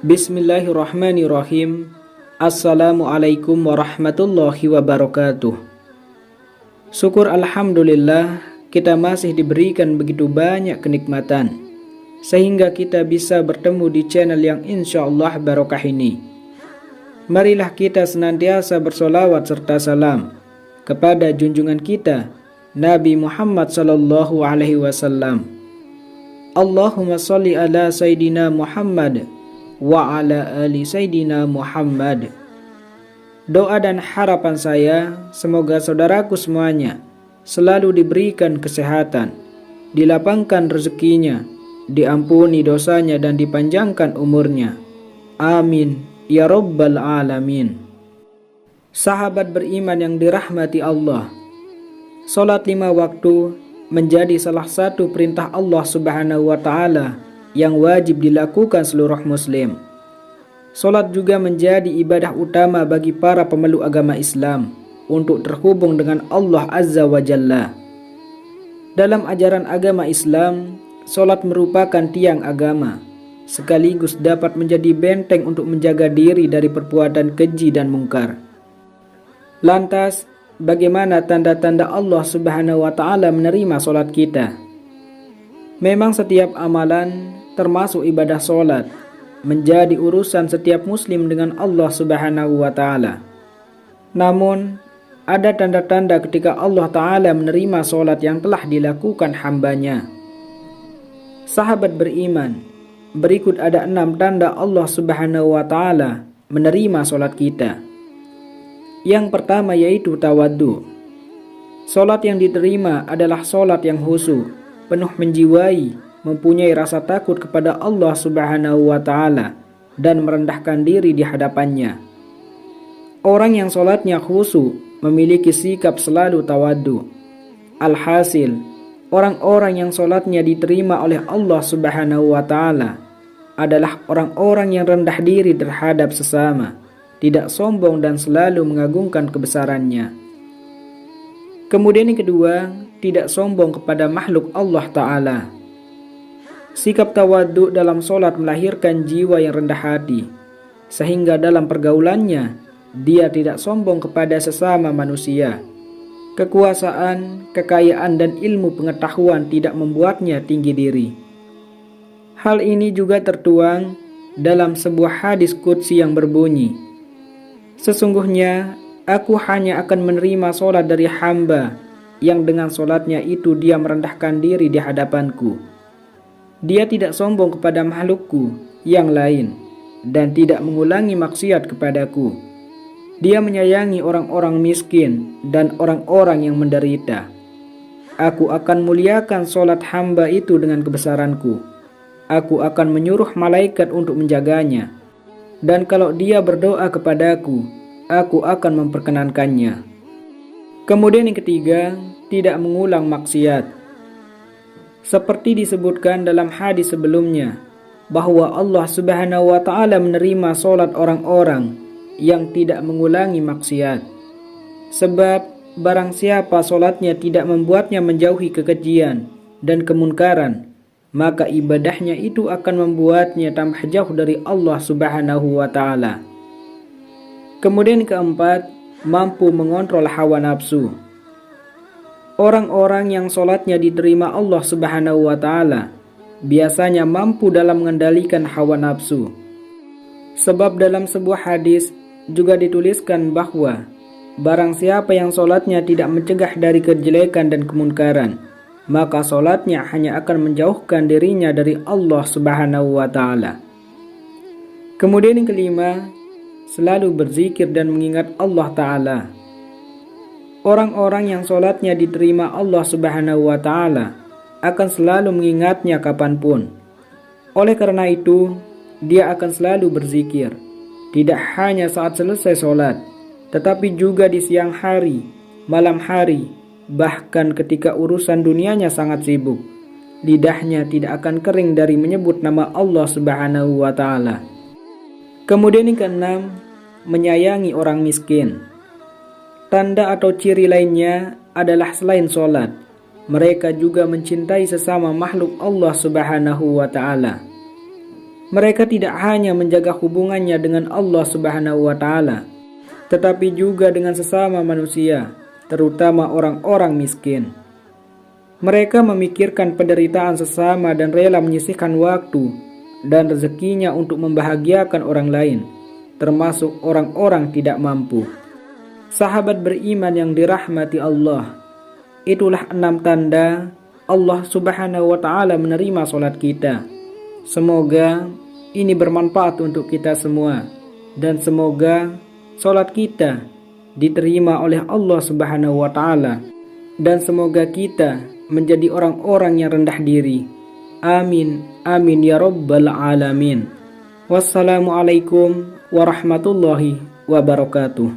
Bismillahirrahmanirrahim. Assalamualaikum warahmatullahi wabarakatuh. Syukur alhamdulillah, kita masih diberikan begitu banyak kenikmatan sehingga kita bisa bertemu di channel yang insyaallah barokah ini. Marilah kita senantiasa bersolawat serta salam kepada junjungan kita Nabi Muhammad sallallahu alaihi wasallam. Allahumma sholli ala Sayyidina Muhammad wa ala ali Sayyidina Muhammad. Doa dan harapan saya, semoga saudaraku semuanya selalu diberikan kesehatan, dilapangkan rezekinya, diampuni dosanya dan dipanjangkan umurnya. Amin ya rabbal alamin. Sahabat beriman yang dirahmati Allah, salat 5 waktu menjadi salah satu perintah Allah Subhanahu wa taala yang wajib dilakukan seluruh muslim. Salat juga menjadi ibadah utama bagi para pemeluk agama Islam untuk terhubung dengan Allah Azza wa Jalla. Dalam ajaran agama Islam, salat merupakan tiang agama, sekaligus dapat menjadi benteng untuk menjaga diri dari perbuatan keji dan mungkar. Lantas, bagaimana tanda-tanda Allah Subhanahu wa taala menerima salat kita? Memang setiap amalan, termasuk ibadah salat, menjadi urusan setiap muslim dengan Allah Subhanahu wa taala. Namun, ada tanda-tanda ketika Allah taala menerima salat yang telah dilakukan hambanya. Sahabat beriman, berikut ada 6 tanda Allah Subhanahu wa taala menerima salat kita. Yang pertama yaitu tawaddu. Salat yang diterima adalah salat yang khusyuk, penuh menjiwai, mempunyai rasa takut kepada Allah Subhanahu wa taala dan merendahkan diri di hadapannya. Orang yang salatnya khusyuk memiliki sikap selalu tawaddu. Alhasil, orang-orang yang salatnya diterima oleh Allah Subhanahu wa taala adalah orang-orang yang rendah diri terhadap sesama, tidak sombong dan selalu mengagungkan kebesarannya. Kemudian yang kedua, tidak sombong kepada makhluk Allah taala. Sikap tawadhu dalam solat melahirkan jiwa yang rendah hati, sehingga dalam pergaulannya dia tidak sombong kepada sesama manusia. Kekuasaan, kekayaan dan ilmu pengetahuan tidak membuatnya tinggi diri. Hal ini juga tertuang dalam sebuah hadis qudsi yang berbunyi, "Sesungguhnya aku hanya akan menerima solat dari hamba yang dengan solatnya itu dia merendahkan diri di hadapanku. Dia tidak sombong kepada makhlukku yang lain dan tidak mengulangi maksiat kepadaku. Dia menyayangi orang-orang miskin dan orang-orang yang menderita. Aku akan muliakan solat hamba itu dengan kebesaranku. Aku akan menyuruh malaikat untuk menjaganya. Dan kalau dia berdoa kepadaku, aku akan memperkenankannya." Kemudian yang ketiga, tidak mengulang maksiat. Seperti disebutkan dalam hadis sebelumnya, bahwa Allah Subhanahu wa taala menerima salat orang-orang yang tidak mengulangi maksiat. Sebab barang siapa salatnya tidak membuatnya menjauhi kekejian dan kemunkaran, maka ibadahnya itu akan membuatnya tambah jauh dari Allah Subhanahu wa taala. Kemudian keempat, mampu mengontrol hawa nafsu. Orang-orang yang solatnya diterima Allah Subhanahu wa taala biasanya mampu dalam mengendalikan hawa nafsu. Sebab dalam sebuah hadis juga dituliskan bahwa barang siapa yang solatnya tidak mencegah dari kejelekan dan kemunkaran, maka solatnya hanya akan menjauhkan dirinya dari Allah Subhanahu wa taala. Kemudian yang kelima, selalu berzikir dan mengingat Allah taala. Orang-orang yang solatnya diterima Allah Subhanahu wa taala akan selalu mengingatnya kapanpun. Oleh karena itu, dia akan selalu berzikir, tidak hanya saat selesai solat, tetapi juga di siang hari, malam hari, bahkan ketika urusan dunianya sangat sibuk. lidahnya tidak akan kering dari menyebut nama Allah Subhanahu wa Ta'ala. Kemudian yang keenam, menyayangi orang miskin. Tanda atau ciri lainnya adalah selain sholat, mereka juga mencintai sesama makhluk Allah Subhanahu wa Ta'ala. Mereka tidak hanya menjaga hubungannya dengan Allah Subhanahu wa Ta'ala, tetapi juga dengan sesama manusia, terutama orang-orang miskin. Mereka memikirkan penderitaan sesama dan rela menyisihkan waktu dan rezekinya untuk membahagiakan orang lain, termasuk orang-orang tidak mampu. Sahabat beriman yang dirahmati Allah, itulah 6 tanda Allah Subhanahu wa Ta'ala menerima sholat kita. Semoga ini bermanfaat untuk kita semua, dan semoga sholat kita diterima oleh Allah Subhanahu wa Ta'ala, dan semoga kita menjadi orang-orang yang rendah diri. Amin, amin ya rabbal alamin. Wassalamualaikum warahmatullahi wabarakatuh.